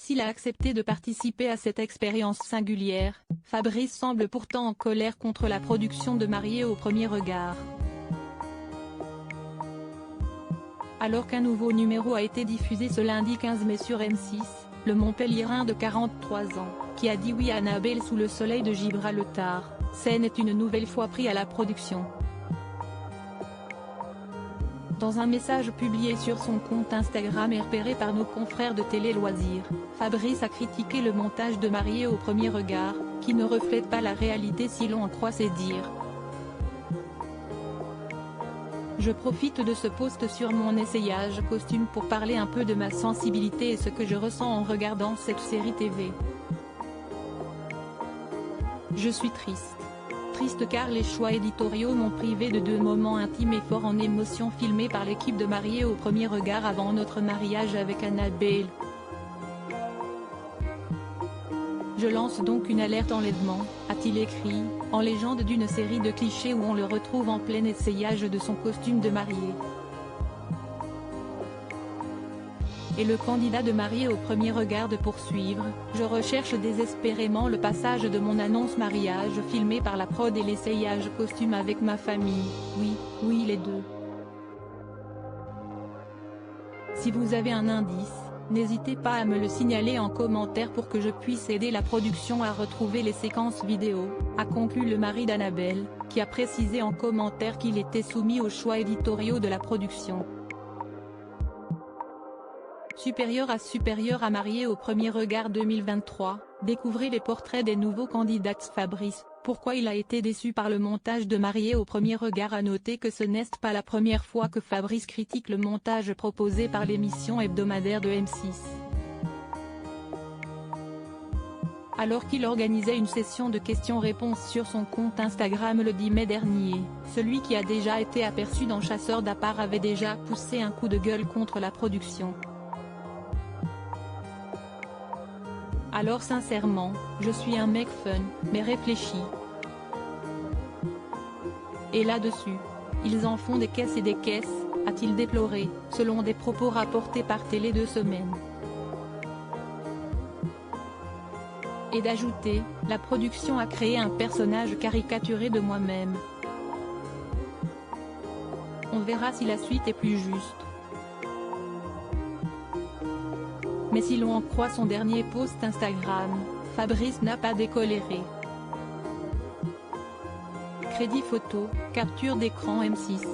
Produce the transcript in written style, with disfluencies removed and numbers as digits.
s'il a accepté de participer à cette expérience singulière, Fabrice semble pourtant en colère contre la production de Mariés au premier regard. Alors qu'un nouveau numéro a été diffusé ce lundi 15 mai sur M6, le Montpelliérain de 43 ans, qui a dit oui à Annabelle sous le soleil de Gibraltar, s'en est une nouvelle fois pris à la production. Dans un message publié sur son compte Instagram et repéré par nos confrères de Télé Loisirs, Fabrice a critiqué le montage de Mariés au premier regard, qui ne reflète pas la réalité si l'on en croit ses dires. Je profite de ce post sur mon essayage costume pour parler un peu de ma sensibilité et ce que je ressens en regardant cette série TV. Je suis triste. Triste car les choix éditoriaux m'ont privé de deux moments intimes et forts en émotion filmés par l'équipe de Mariés au premier regard avant notre mariage avec Annabelle. Je lance donc une alerte enlèvement, a-t-il écrit, en légende d'une série de clichés où on le retrouve en plein essayage de son costume de mariée. Et le candidat de Mariés au premier regard de poursuivre, je recherche désespérément le passage de mon annonce mariage filmé par la prod et l'essayage costume avec ma famille, oui les deux. Si vous avez un indice, n'hésitez pas à me le signaler en commentaire pour que je puisse aider la production à retrouver les séquences vidéo, a conclu le mari d'Annabelle, qui a précisé en commentaire qu'il était soumis aux choix éditoriaux de la production. Supérieur à Mariés au premier regard 2023, découvrez les portraits des nouveaux candidats. Fabrice, pourquoi il a été déçu par le montage de Mariés au premier regard? À noter que ce n'est pas la première fois que Fabrice critique le montage proposé par l'émission hebdomadaire de M6. Alors qu'il organisait une session de questions-réponses sur son compte Instagram le 10 mai dernier, celui qui a déjà été aperçu dans Chasseurs d'appart avait déjà poussé un coup de gueule contre la production. Alors sincèrement, je suis un mec fun, mais réfléchi. Et là-dessus, ils en font des caisses et des caisses, a-t-il déploré, selon des propos rapportés par Télé 2 Semaines. Et d'ajouter, la production a créé un personnage caricaturé de moi-même. On verra si la suite est plus juste. Mais si l'on en croit son dernier post Instagram, Fabrice n'a pas décoléré. Crédit photo, capture d'écran M6.